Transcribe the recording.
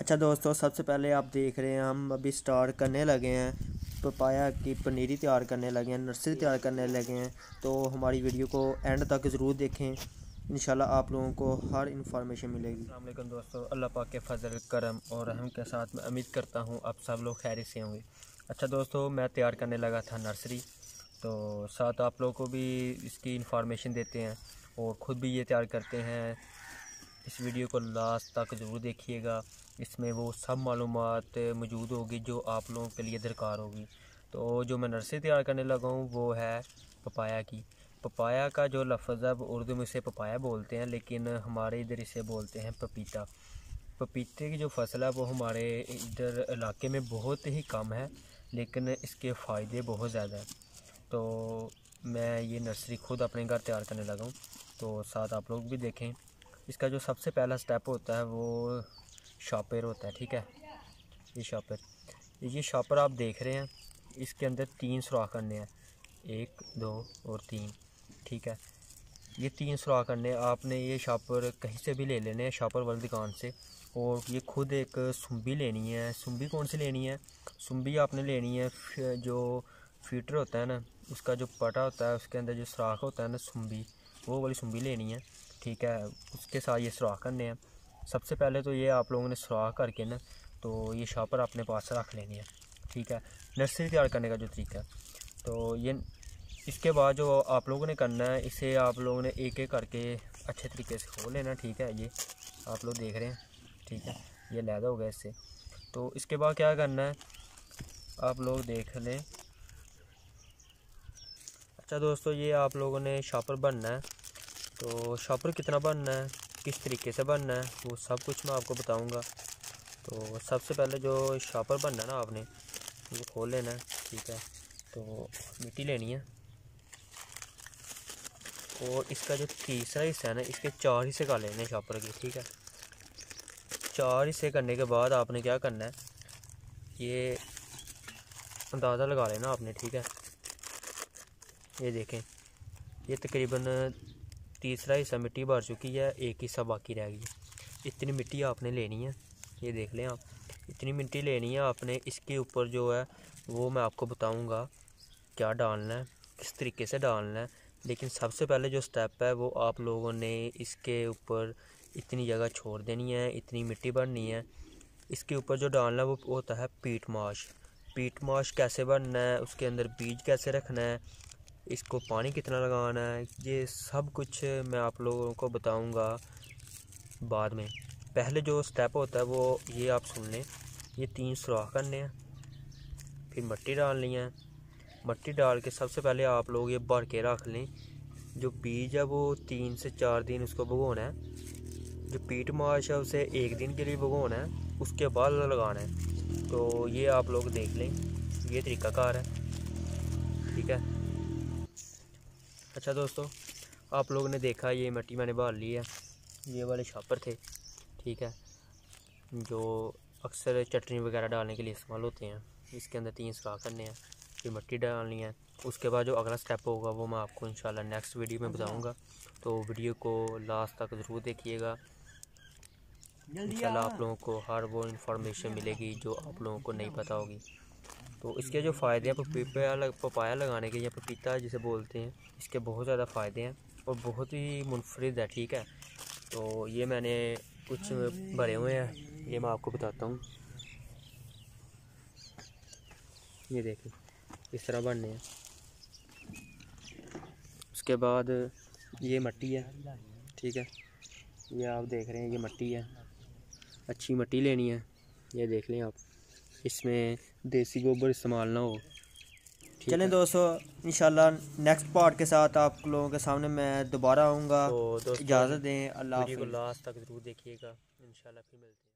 अच्छा दोस्तों, सबसे पहले आप देख रहे हैं हम अभी स्टार्ट करने लगे हैं, पपाया की पनीरी तैयार करने लगे हैं, नर्सरी तैयार करने लगे हैं। तो हमारी वीडियो को एंड तक ज़रूर देखें, इंशाल्लाह आप लोगों को हर इंफॉर्मेशन मिलेगी। अस्सलाम वालेकुम दोस्तों, अल्लाह पाक के फजल करम और रहम के साथ मैं उम्मीद करता हूँ आप सब लोग खैरियत से होंगे। अच्छा दोस्तों, मैं तैयार करने लगा था नर्सरी, तो साथ आप लोगों को भी इसकी इंफॉर्मेशन देते हैं और ख़ुद भी ये तैयार करते हैं। इस वीडियो को लास्ट तक ज़रूर देखिएगा, इसमें वो सब मालूमात मौजूद होगी जो आप लोगों के लिए दरकार होगी। तो जो मैं नर्सरी तैयार करने लगा हूँ वो है पपाया की। पपाया का जो लफ्ज़ है वो उर्दू में इसे पपाया बोलते हैं, लेकिन हमारे इधर इसे बोलते हैं पपीता। पपीते की जो फसल है वो हमारे इधर इलाके में बहुत ही कम है, लेकिन इसके फ़ायदे बहुत ज़्यादा हैं। तो मैं ये नर्सरी ख़ुद अपने घर तैयार करने लगा हूँ, तो साथ आप लोग भी देखें। इसका जो सबसे पहला स्टेप होता है वो शॉपर होता है, ठीक है। ये शॉपर आप देख रहे हैं, इसके अंदर 3 सुराख करने हैं, 1 2 और 3, ठीक है। ये 3 सुराख करने आपने ये शॉपर कहीं से भी ले लेने हैं, शॉपर वाली दुकान से। और ये खुद एक सुम्बी लेनी है। सुम्बी कौन सी लेनी है? सुम्बी आपने लेनी है जो फीटर होता है ना, उसका जो पटा होता है उसके अंदर जो सुराख होता है ना सुम्बी, वो वाली सुम्बी लेनी है, ठीक है। उसके साथ ये सुराख करने हैं। सबसे पहले तो ये आप लोगों ने सुराख करके ना तो ये शॉपर अपने पास रख लेनी है, ठीक है। नर्सरी तैयार करने का जो तरीका है, तो ये इसके बाद जो आप लोगों ने करना है, इसे आप लोगों ने एक एक करके अच्छे तरीके से खोल लेना, ठीक है। ये आप लोग देख रहे हैं, ठीक है, ये लैदा हो गया इससे। तो इसके बाद क्या करना है आप लोग देख लें। अच्छा दोस्तों, ये आप लोगों ने शॉपर बनना है, तो शॉपर कितना बनना है, किस तरीके से बनना है, वो सब कुछ मैं आपको बताऊंगा। तो सबसे पहले जो शॉपर बनना है ना, आपने वो खोल लेना है, ठीक है। तो मिट्टी लेनी है और इसका जो तीसरा हिस्सा है ना, इसके 4 हिस्से कर लेने हैं शॉपर के, ठीक है। 4 हिस्से करने के बाद आपने क्या करना है, ये अंदाज़ा लगा लेना आपने, ठीक है। ये देखें, ये तकरीबन तीसरा हिस्सा मिट्टी भर चुकी है, एक हिस्सा बाकी रह गई। इतनी मिट्टी आपने लेनी है, ये देख लें आप, इतनी मिट्टी लेनी है आपने। इसके ऊपर जो है वो मैं आपको बताऊंगा क्या डालना है, किस तरीके से डालना है। लेकिन सबसे पहले जो स्टेप है वो आप लोगों ने इसके ऊपर इतनी जगह छोड़ देनी है, इतनी मिट्टी भरनी है। इसके ऊपर जो डालना है वो होता है पीट माश। पीट माश कैसे बनना है, उसके अंदर बीज कैसे रखना है, इसको पानी कितना लगाना है, ये सब कुछ मैं आप लोगों को बताऊंगा बाद में। पहले जो स्टेप होता है वो ये आप सुन लें। ये 3 सुराख करने हैं, फिर मिट्टी डालनी है। मिट्टी डाल के सबसे पहले आप लोग ये भर के रख लें। जो बीज है वो 3 से 4 दिन उसको भगोना है। जो पीट माश है उसे 1 दिन के लिए भगोना है, उसके बाद लगाना है। तो ये आप लोग देख लें, ये तरीकाकार है, ठीक है। अच्छा दोस्तों, आप लोगों ने देखा ये मिट्टी मैंने भर ली है। ये वाले शॉपर थे, ठीक है, जो अक्सर चटनी वगैरह डालने के लिए इस्तेमाल होते हैं। इसके अंदर 3 सुराख करने हैं, फिर मिट्टी डालनी है। उसके बाद जो अगला स्टेप होगा वो मैं आपको इंशाल्लाह नेक्स्ट वीडियो में बताऊंगा। तो वीडियो को लास्ट तक ज़रूर देखिएगा, इंशाल्लाह आप लोगों को हर वो इन्फॉर्मेशन मिलेगी जो आप लोगों को नहीं पता होगी। तो इसके जो फ़ायदे हैं पपाया लगाने के, या पपीता जिसे बोलते हैं, इसके बहुत ज़्यादा फ़ायदे हैं और बहुत ही मुनफरिद है, ठीक है। तो ये मैंने कुछ भरे हुए हैं, ये मैं आपको बताता हूँ। ये देखें, इस तरह बनने हैं। उसके बाद ये मिट्टी है, ठीक है, ये आप देख रहे हैं, ये मिट्टी है। अच्छी मिट्टी लेनी है, ये देख लें आप, इसमें देसी गोबर इस्तेमाल ना हो। चलें दोस्तों, इंशाल्लाह नेक्स्ट पार्ट के साथ आप लोगों के सामने मैं दोबारा आऊँगा। तो दोस्तों इजाज़त दें, अल्लाह वीडियो को हाफिज़। लास्ट तक ज़रूर देखिएगा, इंशाल्लाह फिर मिलते हैं।